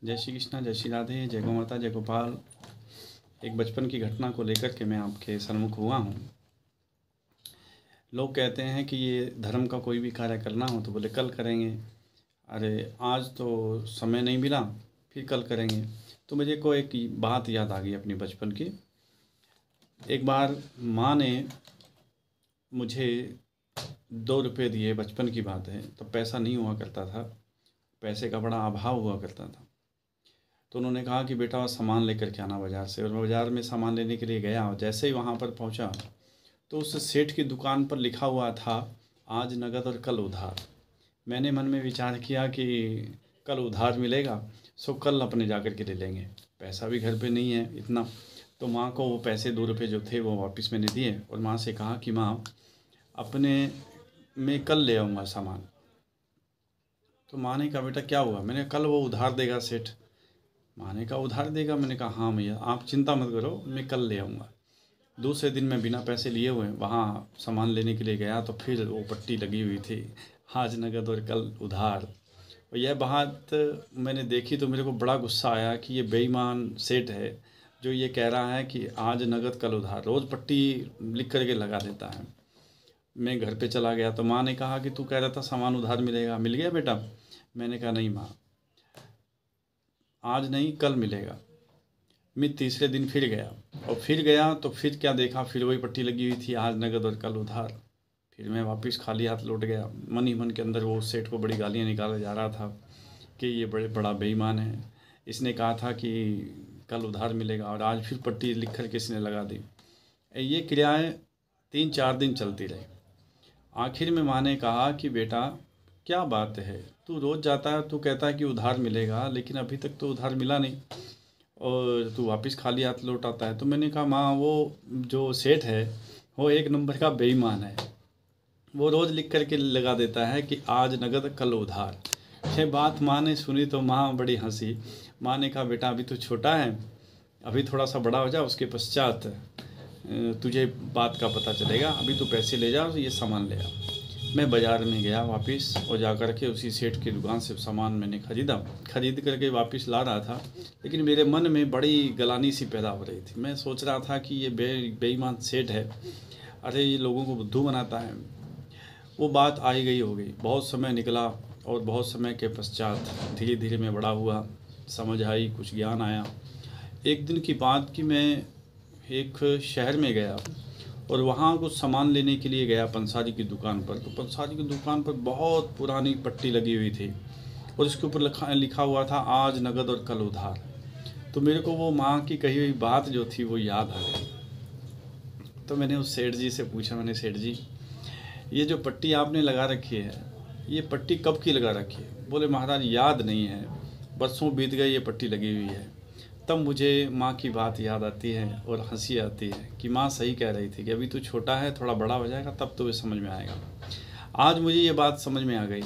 जय श्री कृष्णा, जय श्री राधे, जय गौ माता, जय गोपाल। एक बचपन की घटना को लेकर के मैं आपके सन्मुख हुआ हूँ। लोग कहते हैं कि ये धर्म का कोई भी कार्य करना हो तो बोले कल करेंगे। अरे आज तो समय नहीं मिला, फिर कल करेंगे। तो मुझे को एक बात याद आ गई अपनी बचपन की। एक बार माँ ने मुझे 2 रुपये दिए, बचपन की बात है, तो पैसा नहीं हुआ करता था, पैसे का बड़ा अभाव हुआ करता था। तो उन्होंने कहा कि बेटा सामान लेकर के आना बाज़ार से। और मैं बाज़ार में सामान लेने के लिए गया और जैसे ही वहाँ पर पहुँचा तो उस सेठ की दुकान पर लिखा हुआ था आज नगद और कल उधार। मैंने मन में विचार किया कि कल उधार मिलेगा, सो कल अपने जा कर के ले लेंगे, पैसा भी घर पे नहीं है इतना। तो माँ को वो पैसे 2 रुपये जो थे वो वापस मैंने दिए और माँ से कहा कि माँ अपने मैं कल ले आऊँगा सामान। तो माँ ने कहा बेटा क्या हुआ? मैंने कल वो उधार देगा सेठ। माँ ने कहा उधार देगा? मैंने कहा हाँ भैया, आप चिंता मत करो, मैं कल ले आऊँगा। दूसरे दिन मैं बिना पैसे लिए हुए वहाँ सामान लेने के लिए गया तो फिर वो पट्टी लगी हुई थी, आज नगद और कल उधार। और यह बात मैंने देखी तो मेरे को बड़ा गुस्सा आया कि ये बेईमान सेठ है जो ये कह रहा है कि आज नगद कल उधार, रोज़ पट्टी लिख करके लगा देता है। मैं घर पे चला गया तो माँ ने कहा कि तू कह रहा था सामान उधार मिलेगा, मिल गया बेटा? मैंने कहा नहीं माँ, आज नहीं कल मिलेगा। मैं तीसरे दिन फिर गया और फिर गया तो फिर क्या देखा, फिर वही पट्टी लगी हुई थी आज नगद और कल उधार। फिर मैं वापस खाली हाथ लौट गया। मन ही मन के अंदर वो सेठ को बड़ी गालियाँ निकाला जा रहा था कि ये बड़ा बेईमान है, इसने कहा था कि कल उधार मिलेगा और आज फिर पट्टी लिख कर के इसने लगा दी। ये क्रियाएँ 3-4 दिन चलती रही। आखिर में माँ ने कहा कि बेटा क्या बात है, तू रोज़ जाता है, तू कहता है कि उधार मिलेगा, लेकिन अभी तक तो उधार मिला नहीं और तू वापस खाली हाथ लौट आता है। तो मैंने कहा माँ वो जो सेठ है वो एक नंबर का बेईमान है, वो रोज़ लिख कर के लगा देता है कि आज नगद कल उधार। ये बात माँ ने सुनी तो माँ बड़ी हंसी। माँ ने कहा बेटा अभी तो छोटा है, अभी थोड़ा सा बड़ा हो जा, उसके पश्चात तुझे बात का पता चलेगा, अभी तो पैसे ले जा और ये सामान ले आ। मैं बाज़ार में गया वापस और जा कर के उसी सेठ की दुकान से सामान मैंने खरीद करके वापस ला रहा था। लेकिन मेरे मन में बड़ी गलानी सी पैदा हो रही थी। मैं सोच रहा था कि ये बेईमान सेठ है, अरे ये लोगों को बुद्धू बनाता है। वो बात आई गई हो गई, बहुत समय निकला और बहुत समय के पश्चात धीरे धीरे मैं बड़ा हुआ, समझ आई, कुछ ज्ञान आया। एक दिन की बात कि मैं एक शहर में गया और वहाँ कुछ सामान लेने के लिए गया पंसारी की दुकान पर। तो पंसारी की दुकान पर बहुत पुरानी पट्टी लगी हुई थी और इसके ऊपर लिखा हुआ था आज नगद और कल उधार। तो मेरे को वो माँ की कही हुई बात जो थी वो याद आ गई। तो मैंने उस सेठ जी से पूछा, मैंने सेठ जी ये जो पट्टी आपने लगा रखी है ये पट्टी कब की लगा रखी है? बोले महाराज याद नहीं है, बरसों बीत गए ये पट्टी लगी हुई है। तब मुझे माँ की बात याद आती है और हंसी आती है कि माँ सही कह रही थी कि अभी तू छोटा है, थोड़ा बड़ा हो जाएगा तब तो ये समझ में आएगा। आज मुझे ये बात समझ में आ गई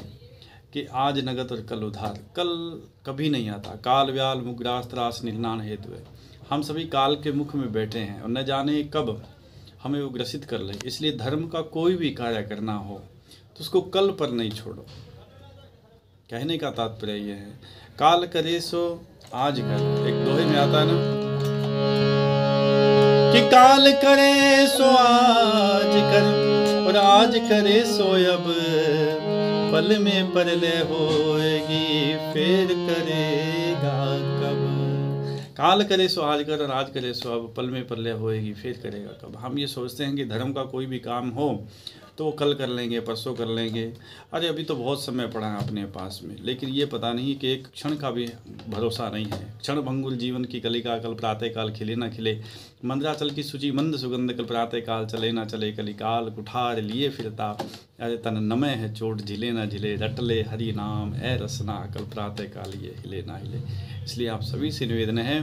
कि आज नगद और कल उधार। कल कभी नहीं आता, काल व्याल मुग्रास त्रास निर्नाण हेतु है। हम सभी काल के मुख में बैठे हैं और न जाने कब हमें वो ग्रसित कर ले। इसलिए धर्म का कोई भी कार्य करना हो तो उसको कल पर नहीं छोड़ो। कहने का तात्पर्य ये है, काल करे सो आज कर। एक दोहे में आता है ना कि काल करे सो आज कर और आज करे सो अब, पल में परलय होएगी फिर करेगा कब। काल करे सो आज कर और आज करे सो अब, पल में परलय होएगी फिर करेगा कब। हम ये सोचते हैं कि धर्म का कोई भी काम हो तो वो कल कर लेंगे, परसों कर लेंगे, अरे अभी तो बहुत समय पड़ा है अपने पास में। लेकिन ये पता नहीं कि एक क्षण का भी भरोसा नहीं है। क्षण भंगुर जीवन की कलिका, कल प्रातः काल खिले ना खिले। मंद्राचल की सूची मंद सुगंध, कल प्रातः काल चले ना चले। कलिकाल कुठार लिए फिरता, अरे तन नमय है चोट झिले ना झिले। रट ले हरि नाम ए रसना, कल प्रातः काल ये हिले ना हिले। इसलिए आप सभी से निवेदन है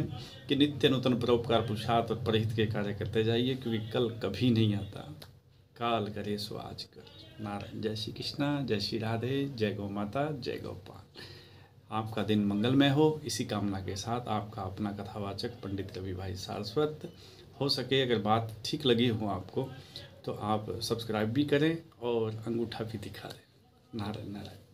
कि नित्य नूतन परोपकार पुरुषार्थ और परहित के कार्य करते जाइए, क्योंकि कल कभी नहीं आता। काल करे सो आज कर। नारायण। जय श्री कृष्णा, जय श्री राधे, जय गौ माता, जय गोपाल। आपका दिन मंगलमय हो, इसी कामना के साथ आपका अपना कथावाचक पंडित रवि भाई सारस्वत। हो सके अगर बात ठीक लगी हो आपको तो आप सब्सक्राइब भी करें और अंगूठा भी दिखा दें। नारायण नारायण।